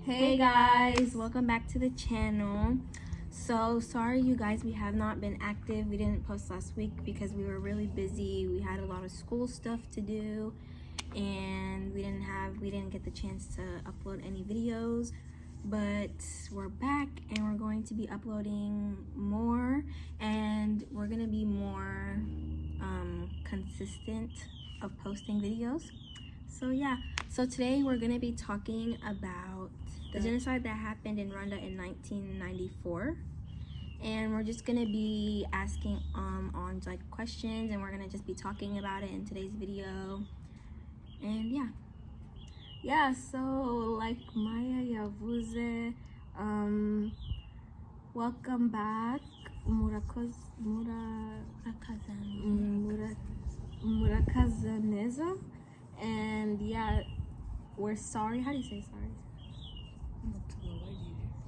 Hey guys, welcome back to the channel. So sorry you guys, we have not been active. We didn't post last week because we were really busy. We had a lot of school stuff to do and we didn't get the chance to upload any videos, but we're back and we're going to be uploading more and we're going to be more consistent of posting videos. So yeah, so today we're going to be talking about the genocide that happened in Rwanda in 1994, and we're just going to be asking on like questions, and we're going to just be talking about it in today's video. And yeah, so like Maya yavuze, welcome back, murakaza neza. And yeah, we're sorry. How do you say sorry?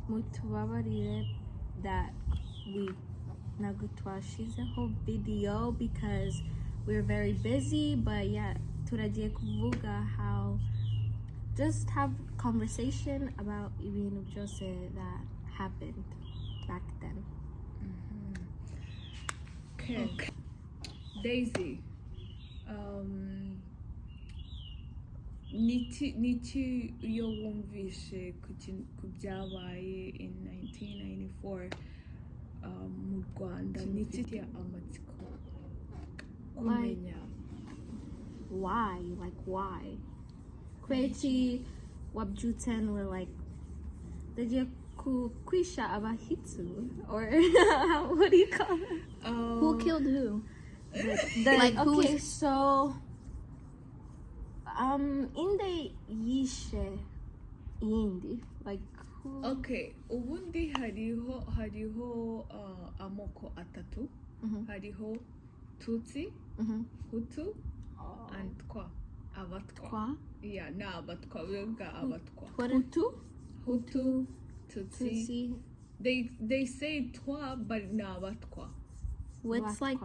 Mutubabarire that we nagutwashizeho video because we're very busy, but yeah, turagiye kuvuga how just have conversation about ibintu byose that happened back then. Okay. Daisy, niki iyo wumvishe ku byabaye in 1994 mu Rwanda, niki amatsiko kumenya? Why? Kweki wabyutse were like, did you kwisha abahitu, or what do you call it? Who killed who? Like, okay, so inde yishe yindi, like who? Okay, ubundi hariho amoko atatu. Hariho Tutsi, Hutu, and Abatwa. Yeah, na Abatwa, wega Abatwa. Hutu, Tutsi. They say Twa, but na Abatwa. What's like,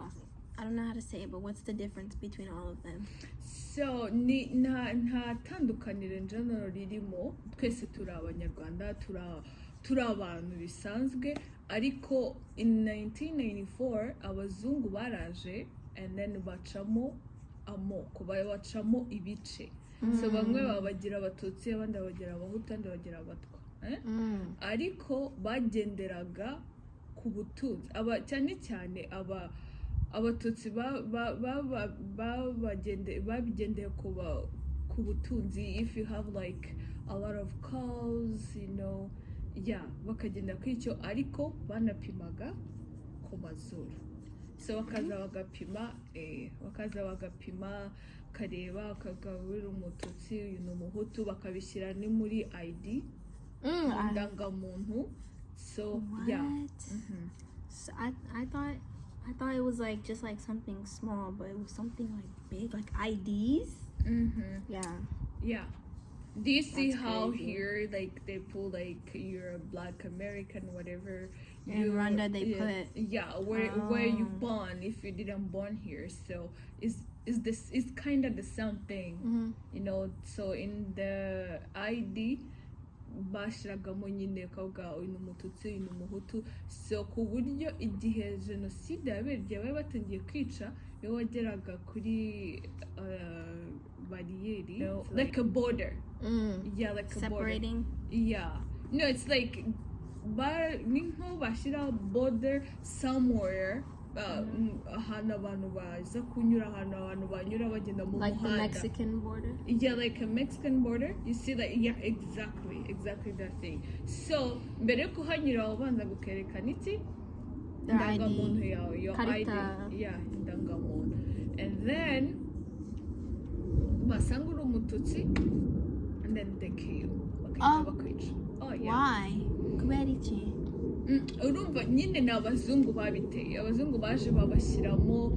I don't know how to say it, but what's the difference between all of them? So nta tandukaniro njano ririmo, twese turi abanyarwanda, turi abantu bisanzwe, ariko in 1994 abazungu baraje and then bacamo amoko, bacamo ibice. So bamwe babagira abatutsi, abandi babagira abahutu, abandi babagira abatwa. Ariko bagenderaga ku butunzi, cyane abatutsi babigendeye ku butunzi. If you have like a lot of cows, you know, yeah, bakagenda kwicyo, ariko banapimaga ku mazuru. So bakaza bagapima kareba kagabura umututsi, uyu ni umuhutu, bakabishyira ni muri ID, indangamuntu. So what? Yeah. So I thought it was like just like something small, but it was something like big, like IDs. Yeah. Do you see That's how crazy. here like they pull like you're a Black American, whatever? In Rwanda they put where you born if you didn't born here. So is kind of the same thing, you know? So in the ID bashiragamo nyine kavuga uyu n'umututsi, uyu n'umuhutu. So ku buryo igihe genocide yabereye bari batangiye kwica, iyo wageraga kuri bariyeri, like a border. Yeah, like a separating border. Yeah, no, it's like ninko bashira border somewhere. Ahantu abantu baza kunyura, ahantu abantu banyura bagenda mu muhanda, like the Mexican border. Yeah, like a Mexican border. You see that? Yeah, exactly that thing. So mbere yo kuhanyura wabanza gukerekana iki? Indangamuntu yawe, your ID. Yeah, indangamuntu. And then basanga uri umututsi, and then they kill. Bakwica. Oh yeah. Why? Kubera iki? Urumva nyine ni abazungu babiteye. Abazungu baje babashyiramo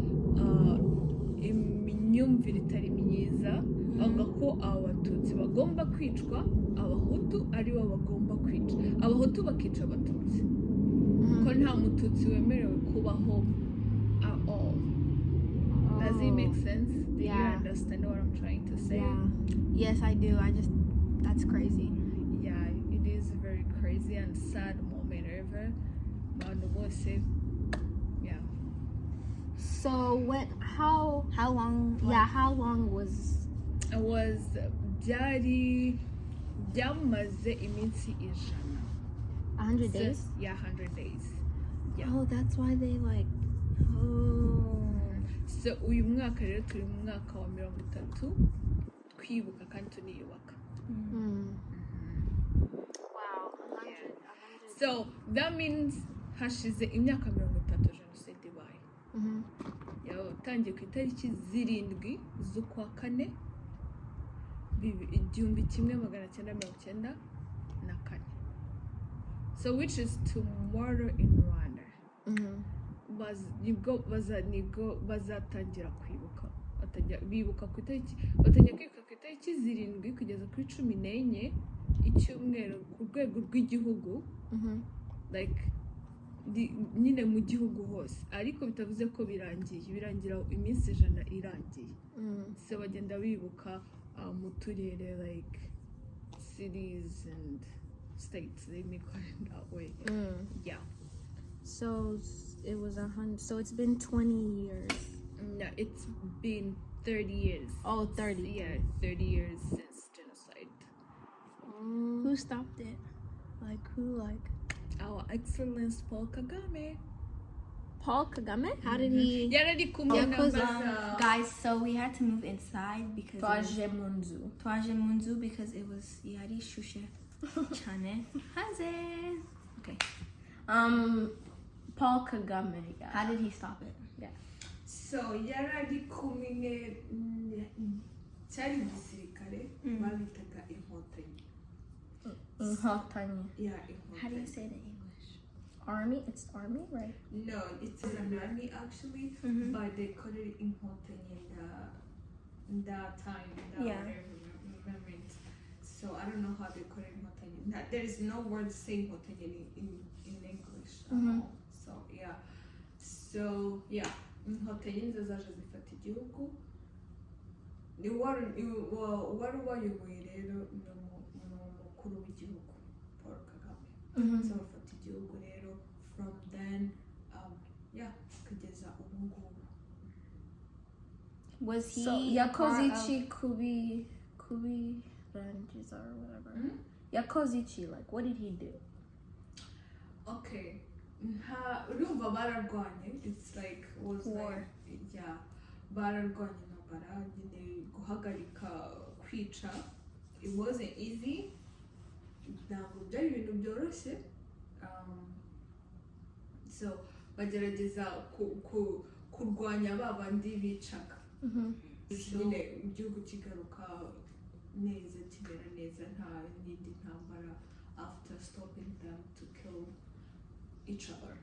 imyumvire itari myiza, bavuga ko abatutsi bagomba kwicwa, abahutu aribo bagomba kwica, abahutu bakica abatutsi, ko nta mututsi wemerewe kubaho at all. Does it make sense? Do you understand what I'm trying to say? Yeah. Yes, I do. That's crazy. Yeah, it sad moment ever. Abantu bose, yeah. So what? How long? What? Yeah, how long was? It was byamaze iminsi ijana. 100 days. Yeah, 100 days. Yeah. Oh, that's why they like. Oh. So uyu mwaka rero turi mu mwaka wa 30 twibuka kandi tuniyubaka. Wow. 100. So that means hashize imyaka 30 Genocide ibaye. Yatangiye ku itariki 7 z'ukwa kane 1994. So which is tomorrow in Rwanda. Bazatangira kwibuka. Bibuka ku itariki batangiye kwibuka ku itariki 7 kugeza kuri 14 icyumweru ku rwego rw'igihugu. Like nyine mu gihugu hose, ariko bitavuze ko birangira iminsi ijana irangiye. So bagenda bibuka mu turere, like cities and states, they make it that way. Yeah. So it was 100. So it's been 20 years. No, it's been 30 years. Oh, 30. Yeah, 30 years since genocide. Who stopped it? Like who? Like Our Excellence Paul Kagame. Paul Kagame? How did he? Yeah, Guys, so we had to move inside because Twaje munzu because it was yari shushe chane haze. Okay. Paul Kagame. Yeah. How did he stop it? Yeah. So yarari kumwe cyari gisirikare babitaga inkotanyi. Inkotanyi. Yeah, How do you say it in English? Army? It's army, right? No, it's an army actually, but they call it inkotanyi in that time, moment. So I don't know how they call it inkotanyi. There is no word saying inkotanyi in English at all. So yeah. So yeah, inkotanyi nizo zaje zifata igihugu. Wari wayoboye rero umukuru w'igihugu Paul Kagame. So bafata igihugu rero from then kugeza ubu ngubu. Was he? So Yakozichi Kubi Rangiza or whatever. Yakozichi, like what did he do? Okay. Urumva bararwanye. It's like was war. Like, yeah. Bararwanye intambara nyine guhagarika kwica. It wasn't easy. Ntabwo byari ibintu byoroshye. So bagerageza kurwanya babandi bicaga. Nyine igihugu kigaruka neza, kimera neza, nta n'indi ntambara after stopping them to kill each other.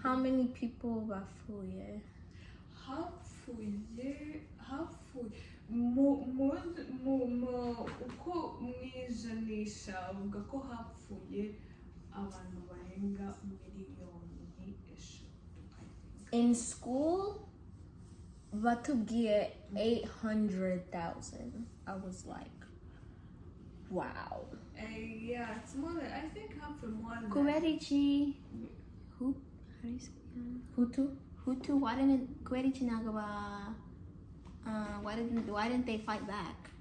How many people bapfuye? Uko mwijanisha uvuga ko hapfuye abantu barenga miliyoni 5. In school, batubwiye 800,000. I was like, wow. Yeah, it's more than, I think half and more than Kuwerichi. Who? How do you say? Hutu. Why didn't Kuwerichi Nagaba? Why didn't they fight back?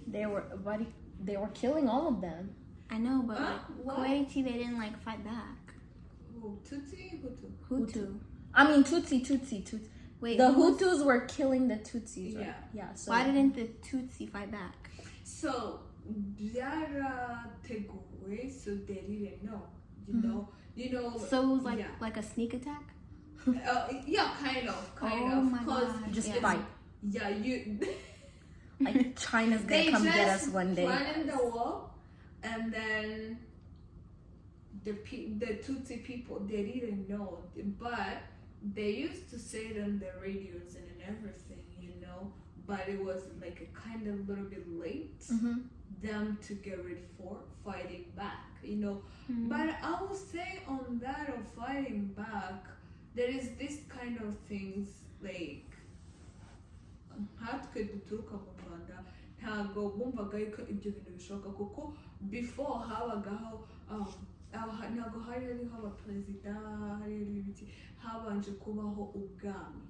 They were killing all of them. I know, but Kuwerichi, they didn't like fight back. Who? Tutsi? Hutu. I mean Tutsi. Wait, the Hutus were killing the Tutsis. Right? Yeah. Yeah. So why didn't the Tutsi fight back? So byarateguwe, so they didn't know. You know. So it was like a sneak attack. Yeah, kind of. Oh my God. Just fight. Yeah, you. Like China's gonna come get us one day. They just planted the wall, and then the Tutsi people, they didn't know, but they used to say it on the radios and everything, but it was like a kind of little bit late them to get ready for fighting back, But I will say on that of fighting back, there is this kind of things like hatwe duturuka mu Rwanda ntago bumvaga yuko ibyo bintu bishoboka kuko before habagaho ntabwo hari hariho abaperezida hari ibiki habanje kubaho ubwami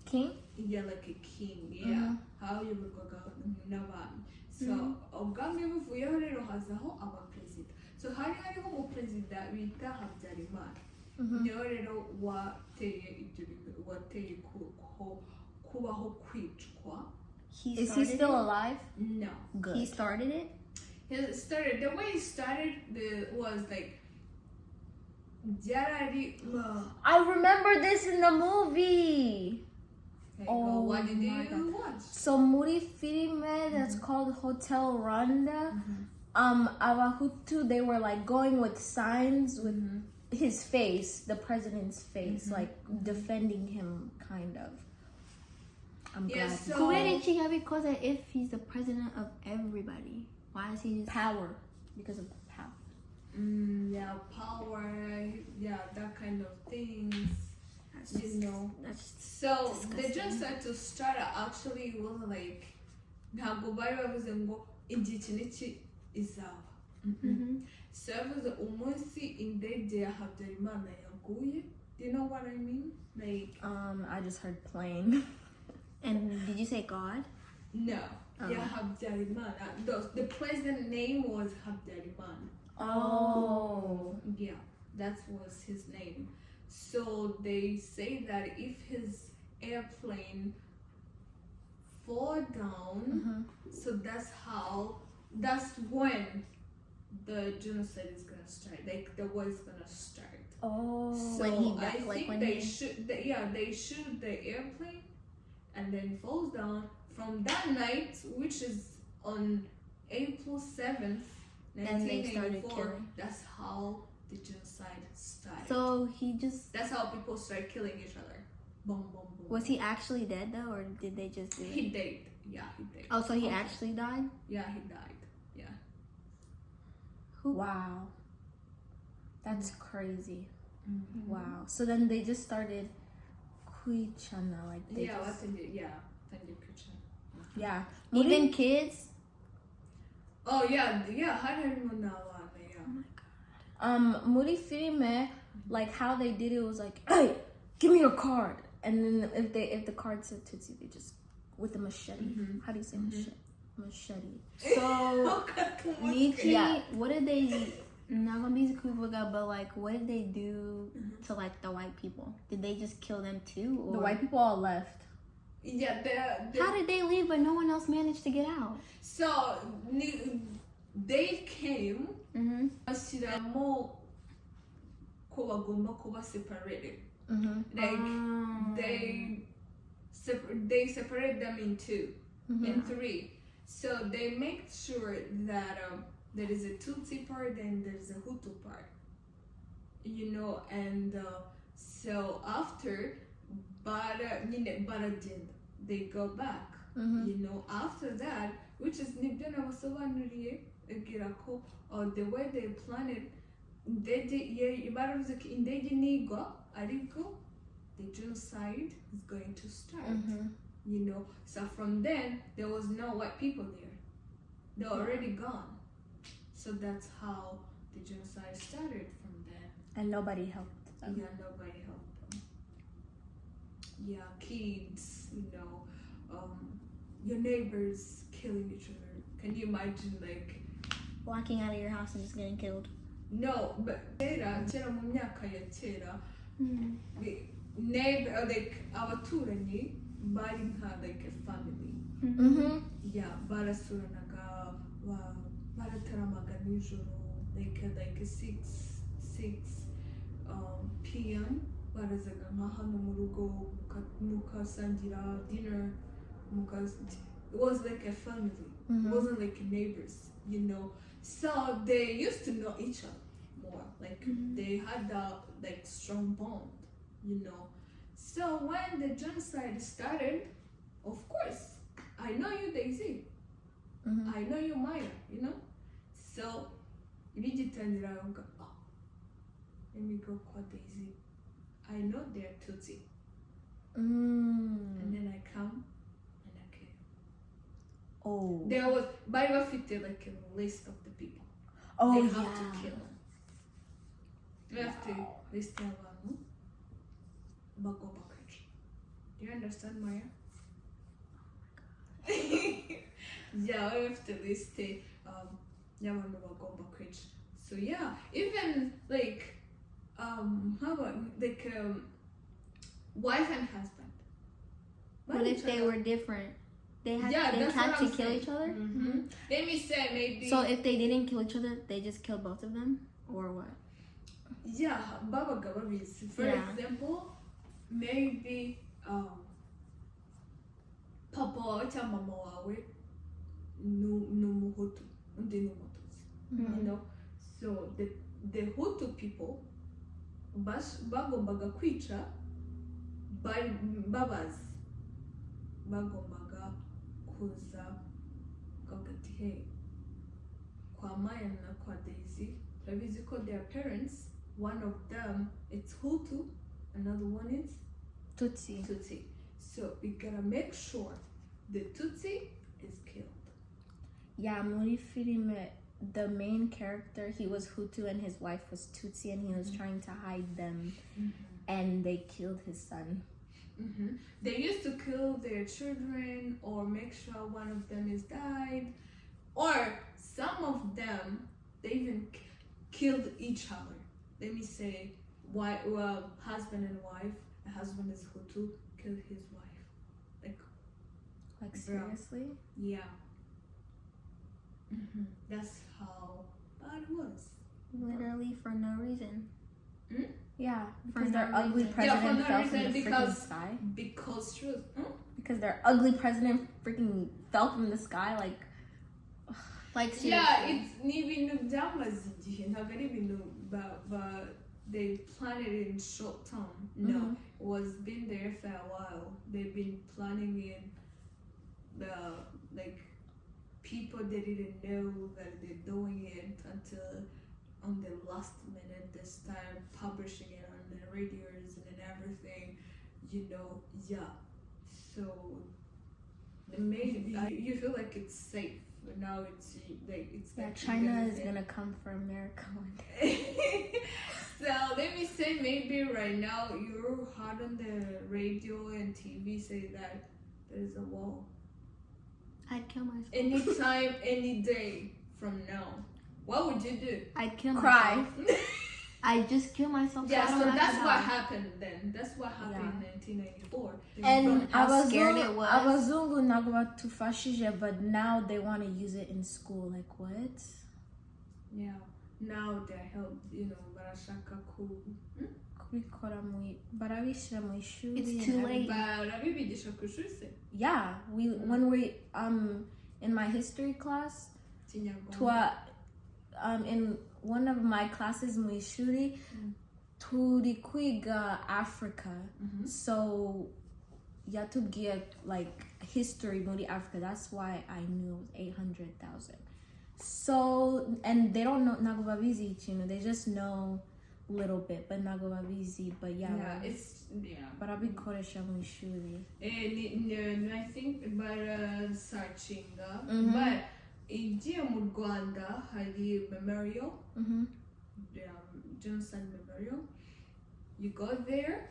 King? yeah like a king yeah hayoborwaga n'abami so ubwami buvuyeho rero hazaho abaperezida so hari hariho umuperezida bita Habyarimana niyo rero wateye ibyo bintu wateye kubaho kwicwa. Is he still alive? No. Good. He started it? The way he started was like I remember this in the movie. Oh, what did my you watch? So Muri filime that's called Hotel Rwanda. Abahutu, they were like going with signs with his face, the president's face, like defending him, kind of. I'm glad. So kubera iki yabikoze if he's the president of everybody? Why is he just power? Because of power. Yeah, power. Yeah, that kind of things. You know. That's So disgusting. the genocide to start actually was like ntabwo bari bavuze ngo igihe iki n'iki izaba. So yavuze umunsi indege ya Habyarimana yaguye. Do you know what I mean? Like I just heard plane. And did you say God? no. Yeah, Habyarimana. The president name was Habyarimana. Oh. Yeah, that was his name. So they say that if his airplane fall down, so that's when the genocide is gonna start. Like the war is gonna start. Oh. So When he I died, like think when they he- shoot. They shoot the airplane, and then falls down. From that night, which is on April 7th, Then they started 1984, killing. that's how the genocide started. So he just That's how people started killing each other. Boom, boom, boom. was he actually dead though, or did they just do it? He died. Yeah, he died. Oh, so he actually died? Yeah, he died. Yeah. Wow. That's crazy. Wow. So then they just started Kuichana, like they Yeah, just, what's in it? Yeah, thank you, Christian. yeah. Even kids? Oh yeah, Harimunawana, yeah. Muri filime, like how they did it was like, hey, give me your card, and then if the card said Tootsie, they just with the machete. How do you say machete? Machete. So Michi, Yeah. what did they not gonna be Kubaga, but like what did they do to like the white people? Did they just kill them too? Or The white people all left. Yeah, how did they leave but no one else managed to get out? so they came. Bashyiramo ko bagomba kuba separated. Like they separate them in two, in three. So they make sure that there is a Tutsi part and there's a Hutu part. You know, and so after Baragenda, they go back. You know, after that, which is Nibyabaye, or the way they plan it, the genocide is going to start. You know, so from then there was no white people there; they're already gone. So that's how the genocide started from then. And nobody helped them. Yeah, nobody helped them. Yeah, kids, you know, your neighbors killing each other. Can you imagine, like? Walking out of your house and just getting killed. No, but kera mu myaka ya kera, neighbor, like abaturanyi bari nka like a family. Yeah, barasuranaga, barataramaga nijoro, like 6 p.m. barazaga nka hano mu rugo mukasangira dinner, it was like a family. It wasn't like neighbors, you know. So they used to know each other more, like they had that like strong bond, you know. So when the genocide started, of course, I know you, Daisy. I know you, Maya, you know. So immediately I go, oh, let me go call Daisy. I know they're Tutsi. And then I come and I kill. Oh. There was, by the way, like a list of the people. Oh They yeah. have to kill them. we have to list abantu bagomba kwica. Do you understand, Maya? Yeah, we have to list y'abantu bagomba kwica. So yeah, even like how about like wife and husband. What if they were different? They had to kill each other. Mm-hmm. Let me say maybe. So if they didn't kill each other, they just killed both of them, or what? Yeah, babaga babizi. For example, maybe papa wawe cyangwa mama wawe ni umuhutu undi ni umututsi. You know, so the Hutu people bagombaga kwica babazi, bagombaga kuza kavuga ati hey, kwa Maya na kwa Daisy turabizi ko their parents, one of them it's Hutu, another one is Tutsi. So we gotta make sure the Tutsi is killed. Yeah, Muri film, the main character, he was Hutu and his wife was Tutsi, and he was trying to hide them, and they killed his son. They used to kill their children or make sure one of them is died, or some of them they even killed each other. Let me say, husband and wife. The husband is Hutu, killed his wife. Like seriously? Yeah. That's how bad it was. Literally for no reason. Yeah, For because their no ugly reason. president Yeah, for no fell from reason, the freaking because- sky. Because truth. Because their ugly president freaking fell from the sky, like. Like seriously. Yeah, it's n'ibintu byamaze igihe, ntabwo ari ibintu they planned it in short term. No, it was been there for a while. They've been planning it. Like people they didn't know that they're doing it until on the last minute they start publishing it on the radios and everything. You know, yeah. So they made you feel like it's safe. But now it's like Yeah, China is gonna come for America one day. So let me say maybe right now you're hard on the radio and TV say that there's a wall. I'd kill myself. Anytime, any day from now. What would you do? I'd kill Cry. myself. I'd just kill myself. Yeah, I so don't have to that's what die. happened then. That's what happened in 1994. And how scared it was. Abazungu nagwa tufashije, but now they want to use it in school. Like what? Yeah. Now they help, you know, barashaka ku. Kubikora barabishira mu ishuri. It's and too everything. late. Barabibigisha ku ishuri se? Yeah, when we in my history class, in one of my classes mu ishuri, turi kwiga Africa. So yatubwiye like history muri Africa. That's why I knew it was 800,000. So, and they don't know Nagobabizi, you know, they just know a little bit, but Nagobabizi, but yeah. But I'll be koresha mu ishuri. No, I think searching, but igiye mu Rwanda hari memorial, Genocide memorial. You go there,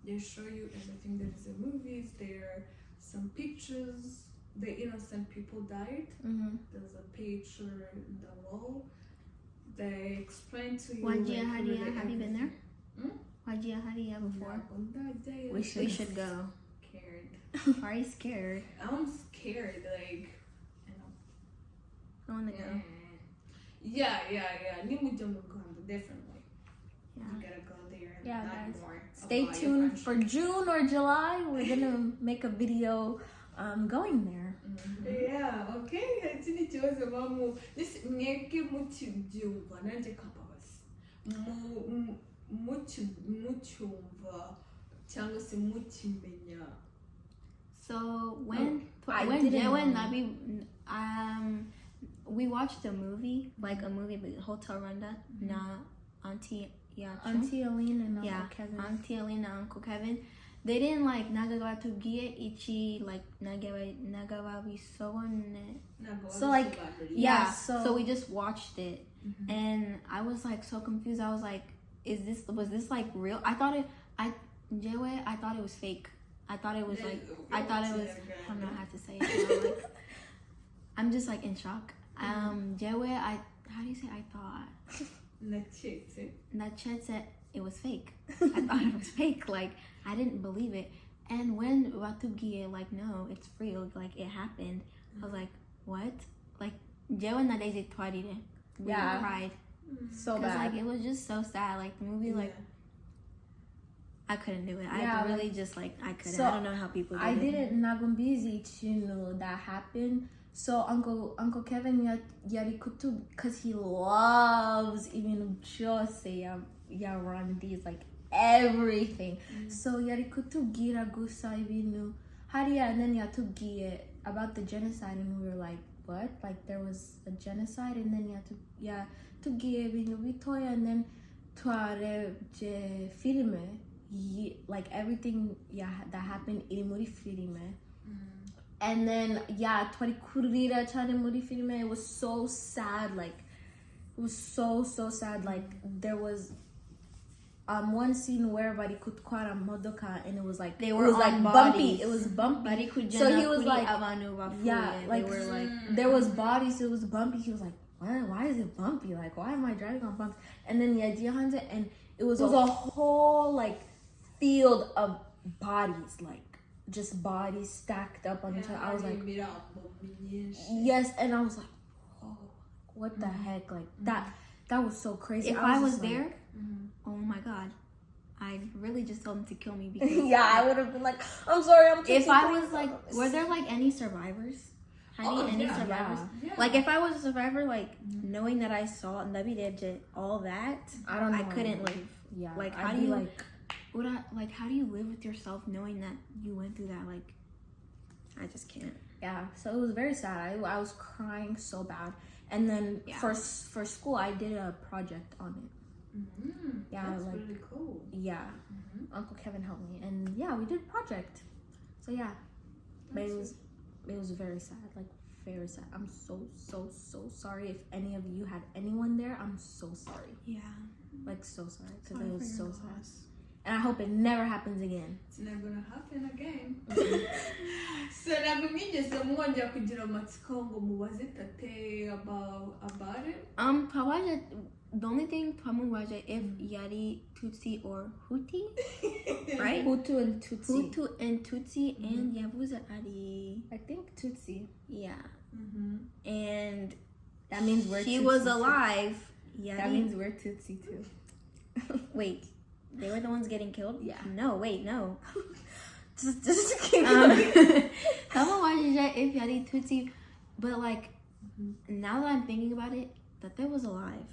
they show you everything. There is a movies, there are some pictures. The innocent people died. There's a picture in the wall. They explain to you. Wajia Hadia, have you been there? Wajia Hadia before? We should go. Scared. Are you scared? I'm scared. Like, you know. I want to go. Yeah. Ni mujya mu Rwanda, definitely. Yeah. You gotta go there. And Yeah, learn guys. more Stay about your tuned country. for June or July. We're gonna make a video going there. Yeah, okay. Ikindi kibazo bamu mwebwe mukibyumva nanjye kababaza mucyumva cyangwa se mukimenya. So when we watched a movie, like a movie, but Hotel Rwanda, na Auntie Auntie Aline and Uncle yeah, Kevin. Auntie Alina, Uncle Kevin. they didn't like nagawatugie ichi like nagawabisoone. So like Yeah, so so we just watched it, and I was like so confused. I was like, was this like real? I thought it was fake. I thought it was like, I don't know how to say it. You know, like, I'm just like in shock. How do you say I thought? Nachet said it was fake. I thought it was fake. Like, I didn't believe it. And when Watugie, like, no, it's real. Like, it happened. I was like, what? Like, Jewe na daisy twarire. We cried. So Because, bad. like, it was just so sad. Like, the movie, like, I couldn't do it. Yeah, I really just, like, I couldn't. So, I don't know how people did I it. didn't Nagumbizi to know that happened. So Uncle Kevin Yarikutu, because he loves even just Yarandis, like everything. So Yarikutu gira gusa ibinu Haria and then Yatugie about the genocide, and we were like, what? Like there was a genocide, and then Yatugie ibinu Vitoya, and then Tuare je filme like everything that happened in Muri filme. And then twari kurira chane muri filme. It was so sad. Like it was so sad. Like there was one scene where bari kutwara modoka, and it was like They were it was like on bumpy. bodies. It was bumpy. Bari kujana So he was kuri like avanu wafuye. like they were like there was bodies. It was bumpy. He was like, why is it bumpy? Like why am I driving on bumps? And then Hanze, and it was a whole like field of bodies, like just bodies stacked up on each other. I was like, yes, and I was like, oh, what the heck? Like that was so crazy. if I was there, oh my god, I really just told him to kill me because I would have been like, I'm sorry, I'm if I was like, were there like any survivors? Any survivors? Yeah. Like if I was a survivor, like knowing that I saw Nibyabaye all that, I don't know. I couldn't live. Yeah, Like I'd how do be you like, how do you live with yourself knowing that you went through that? Like I just can't. yeah. So it was very sad. I was crying so bad. And then for school, I did a project on it. Yeah, that's like really cool. yeah. Uncle Kevin helped me, and we did a project. So yeah, but it was very sad, like very sad. I'm so sorry if any of you had anyone there. I'm so sorry, Yeah. like so sorry, because it was so sad. And I hope it never happens again. It's not gonna happen again. So ntabwo mwigeze mwongera kugira amatsiko ngo mubaze tate about it. Pawaja, the only thing Pamuwaja if Yari Tutsi or Huti, right? Hutu and Tutsi. Hutu and Tutsi and Yabuza Ari. I think Tutsi. Yeah. And That means we're she Tutsi was too. alive. Yari. That means we're Tutsi too. Wait, they were the ones getting killed? Yeah. No, wait, no. just keep going. Pamuwaja if Yari Tutsi, but like now that I'm thinking about it, that they was alive.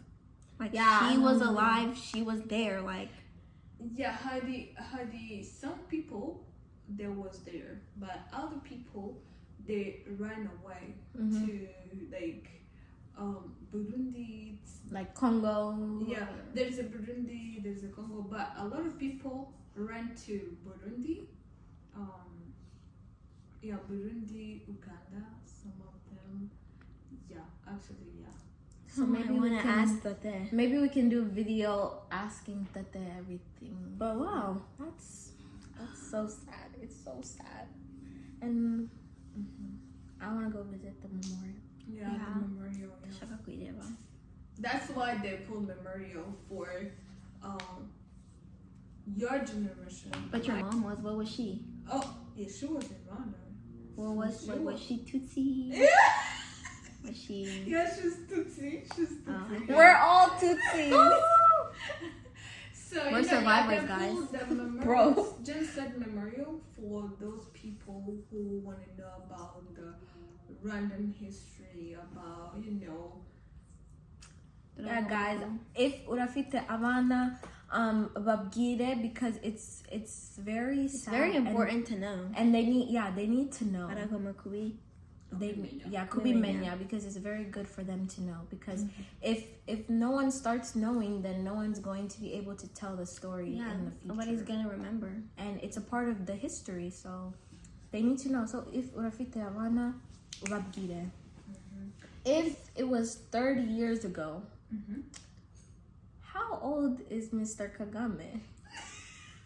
Like she was alive, she was there, like Yeah, Hadi some people they was there, but other people they ran away to like Burundi, like Congo. yeah, there's a Burundi, there's a Congo, but a lot of people ran to Burundi, Burundi, Uganda, some of them, actually. So maybe I want we to can ask Tate. Maybe we can do a video asking Tate everything. But wow, that's so sad. It's so sad. And I want to go visit the memorial. Yeah, the memorial. Yeah. That's why they put memorial for your generation. But your mom was, what was she? Oh, yeah, she was in Rwanda. What was she Tutsi? Was she? Yeah, she's Tutsi. Okay. We're all Tutsis. So We're survivors, they guys. pulled the memorial, Bro. Genocide memorial for those people who want to know about the Rwandan history, about Yeah, guys. If urafite abana, babwire, because it's very sad. Very important to know. and they need to know. kubimenya, because it's very good for them to know, because if no one starts knowing, then no one's going to be able to tell the story in the future. Nobody's gonna remember, and it's a part of the history, so they need to know. So if urafite abana urabwire, if it was 30 years ago, how old is Mr. Kagame?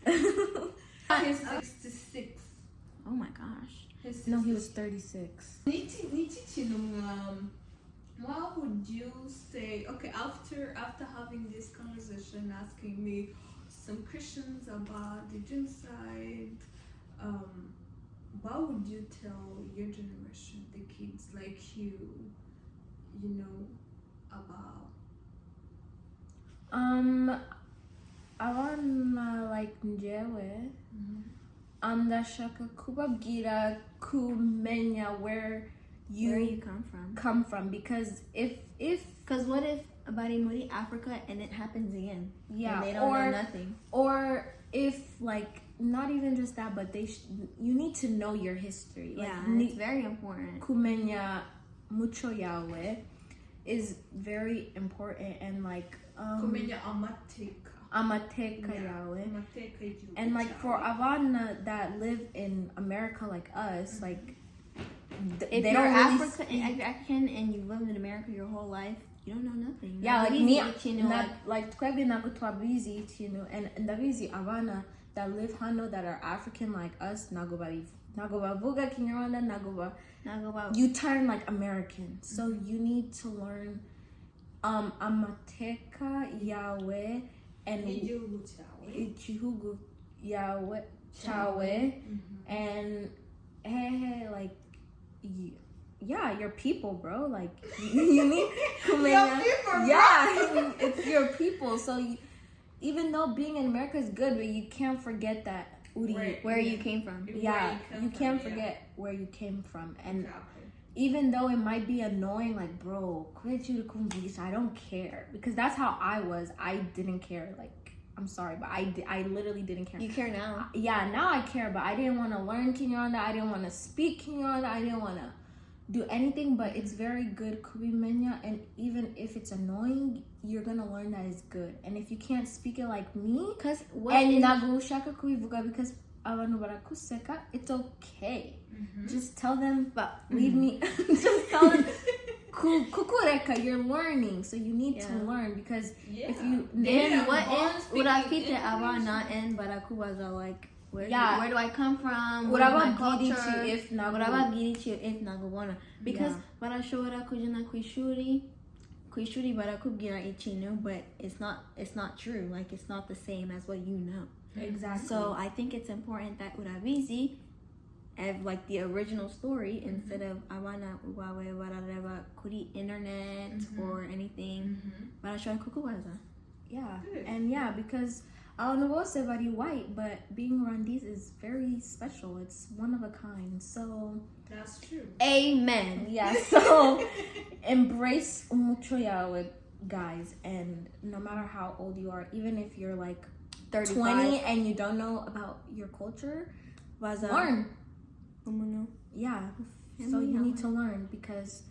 He's 66. oh my gosh. No, he was 36. What would you say? Okay, after having this conversation, asking me some questions about the genocide, what would you tell your generation, the kids like you know, about? Abana like njewe, ndashaka kubabwira kumenya where you come from, because because what if about Muri, Africa, and it happens again? Yeah, and they don't know nothing. Or if like not even just that, but you need to know your history. Yeah, like, it's very important. Kumenya mucho yawe is very important, and like Kumenya amateka. Amateka yawe. And like for Avana that live in America like us, like if they you're don't African and you've lived in America your whole life, you don't know nothing. Yeah, like me, like twebwe ntabwo twabizi, and ndabizi Avana that live hano that are African like us, nago bavuga Kinyarwanda, nago you turn like American, so you need to learn amateka yawe and igihugu yawe chawe, and hey like yeah, your people, bro, like you need kumenya. Yeah, it's your people, so even though being in America is good, but you can't forget that where you came from. Yeah, you can't forget where you came from. And even though it might be annoying, like, bro, I don't care, because that's how I was. I didn't care. Like, I'm sorry, but I literally didn't care. You care now? Yeah, now I care, but I didn't want to learn Kinyarwanda. I didn't want to speak Kinyarwanda. I didn't want to do anything, but it's very good kubimenya, and even if it's annoying, you're gonna learn that it's good. And if you can't speak it like me, because abantu barakuseka, it's okay. Just tell them, but leave me. Just tell them, kukureka, you're learning, so you need to learn, because if you then what if urafite abana and barakubaza like where do I come from? What about my culture? If nagubona, because barashobora kujana kwishuri barakubwira ikintu, but it's not true. Like, it's not the same as what you know. Exactly. So I think it's important that urabizi have like the original story instead of abana uwawe barareba kuri internet or anything. Barashobora kukubaza. Yeah, and yeah, because I don't know everybody white, but being Rwandese is very special. It's one of a kind. So that's true. Amen. Yeah. So embrace umuco yawe, guys, and no matter how old you are, even if you're like 35. 20 and you don't know about your culture, learn. Yeah. So you need to learn, because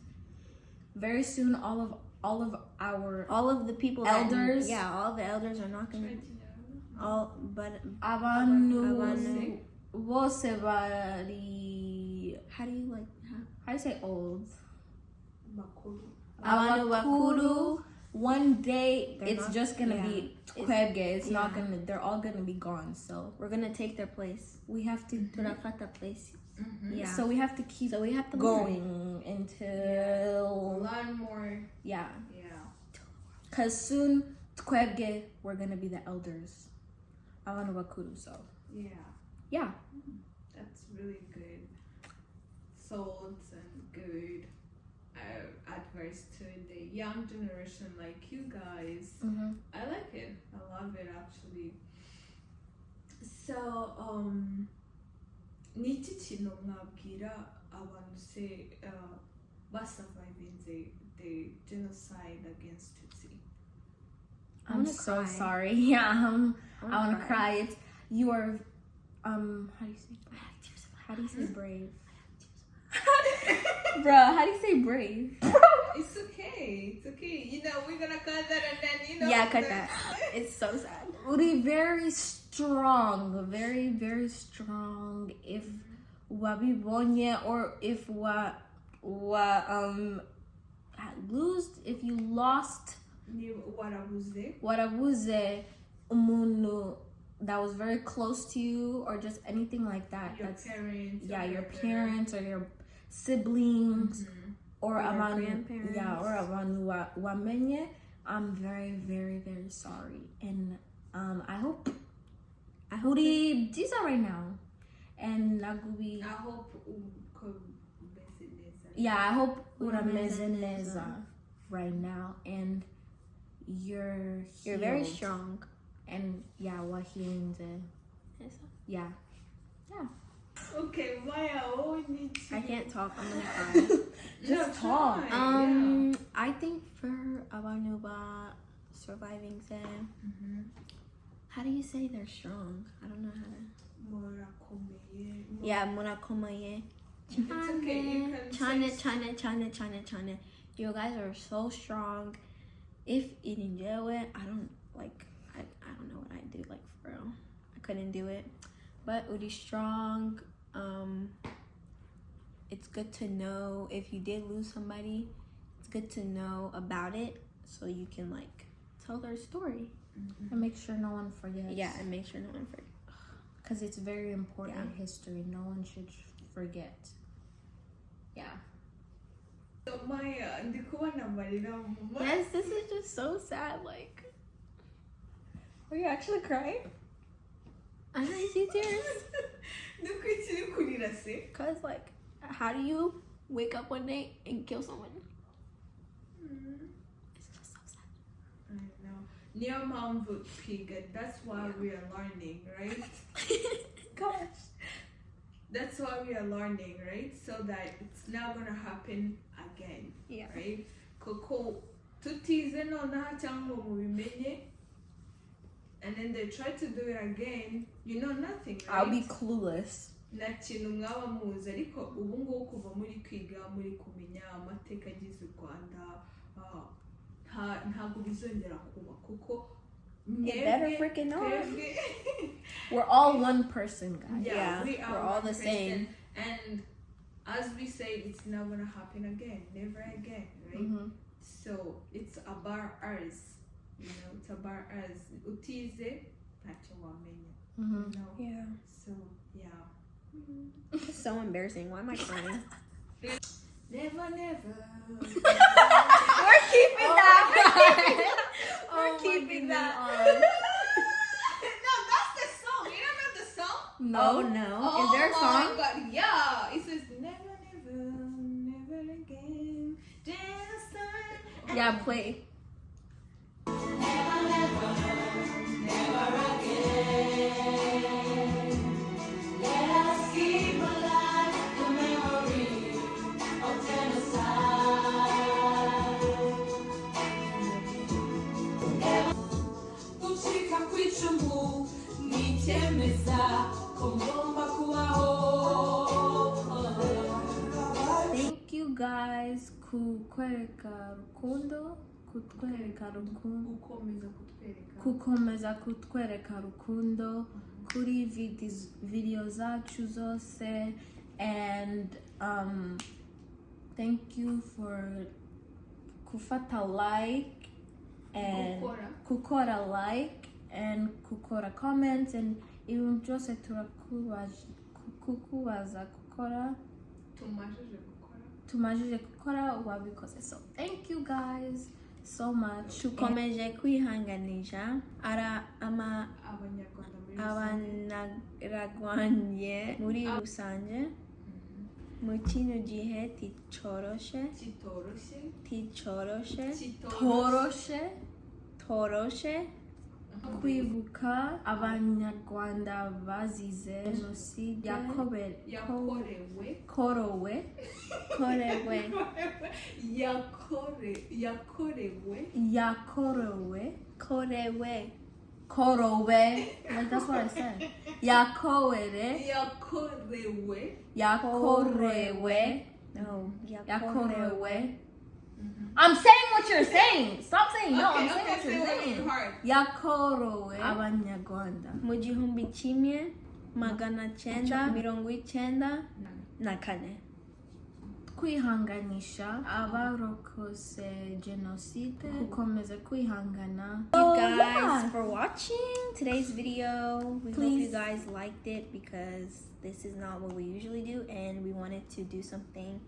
very soon all of the people elders, all the elders are not gonna but abantu bose bari, how do you say old? Abantu bakuru. One day it's just gonna be twebwe. It's not gonna. They're all gonna be gone. So we're gonna take their place. We have to turafata place. Yeah. So we have to keep. So we have to going until learn more. Yeah. Cause soon twebwe, we're gonna be the elders. Abantu bakuru. So yeah. That's really good thoughts and good advice to the young generation like you guys. I like it. I love it, actually. So niki kintu mwabwira abantu se basurviving the genocide against Tutsi? I'm so sorry. Yeah, I want to cry. It's you are how do you say brave? Bruh, how do you say brave? It's okay. It's okay. You know, we're gonna cut that and then, you know. Yeah, cut that. It's so sad. Uri very strong, very very strong. If wabibonye or if if you lost warabuze umuntu that was very close to you or just anything like that. Your That's parents. yeah, your parents or your siblings or your abantu grandparents. yeah, or abantu wamenye. I'm very very very sorry, and I hope uri byiza right now, and nagubi I hope yeah, I hope urameze neza right now, and you're very healed. strong. And yeah, wahirinze. Yeah. Okay, Maya, what we need to I can't talk. I'm gonna cry. Just talk. I think for Abanuba surviving them, how do you say they're strong? I don't know how to. Yeah, Murakomaye. It's okay, you can Chane. You guys are so strong. If eating jail, I don't know what I'd do, like, for real. I couldn't do it. But Udi's strong. It's good to know if you did lose somebody, it's good to know about it so you can, like, tell their story. And make sure no one forgets. Yeah, and make sure no one forgets. Because it's very important history. No one should forget. Yeah. So Maya, Yes, this is just so sad. Like, Are you actually crying? I see tears. Cause, like, how do you wake up one day and kill someone? It's just so sad. I know. Near mom would pig. That's why we are learning, right? Gosh. That's why we are learning, right? So that it's not gonna happen again. Yeah. Right? Koko tutize nona cyangwa mubimenye, and then they try to do it again. You know nothing, right? I'll be clueless. Nta kintu mwaba muzi, ariko ubu ngubu kuva muri kwiga muri kumenya amateka agize u Rwanda, ntabwo bizongera kuba kuko better freaking know. We're all one person, guys. Yeah, we're all the same. And as we say, it's not gonna happen again, never again, right? So it's about us, you know. It's about us. Utize ntacyo wamenya, you know. Yeah. So yeah. It's so embarrassing. Why am I crying? Never. We're keeping that. We're keeping that on. No, that's the song. You don't know the song? No. Is there a Oh song? my God. Yeah. It says never again. Genocide. Yeah, play. Thank you guys kukwereka rukundo, gukomeza kutwereka rukundo kuri video zacu zose, and thank you for kufata like and kukora like and kukora comments, and ibintu byose kukubaza gukora tumajije gukora wabikoze. So thank you guys so much. Tukomeje kwihanganisha abanarwanye muri rusange mu kino gihe ticoroshe toroshe kwibuka abanyarwanda bazize Genocide yakorewe. Like, that's what I said. Yakorewe No, Yakorewe. I'm saying what you're saying. Stop saying no. I'm saying what you're saying. Yakorowe Abanyarwanda. Mugihumbi kimwe magana cyenda mirongo icyenda na kane. Kwihanganisha abarokose genocide. Gukomeza kwihangana. Thank you guys for watching today's video. We hope you guys liked it because this is not what we usually do, and we wanted to do something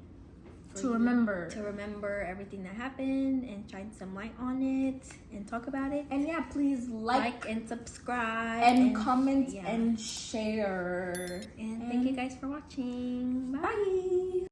to remember everything that happened and shine some light on it and talk about it. And yeah, please like and subscribe and comment and share. And thank you guys for watching. Bye.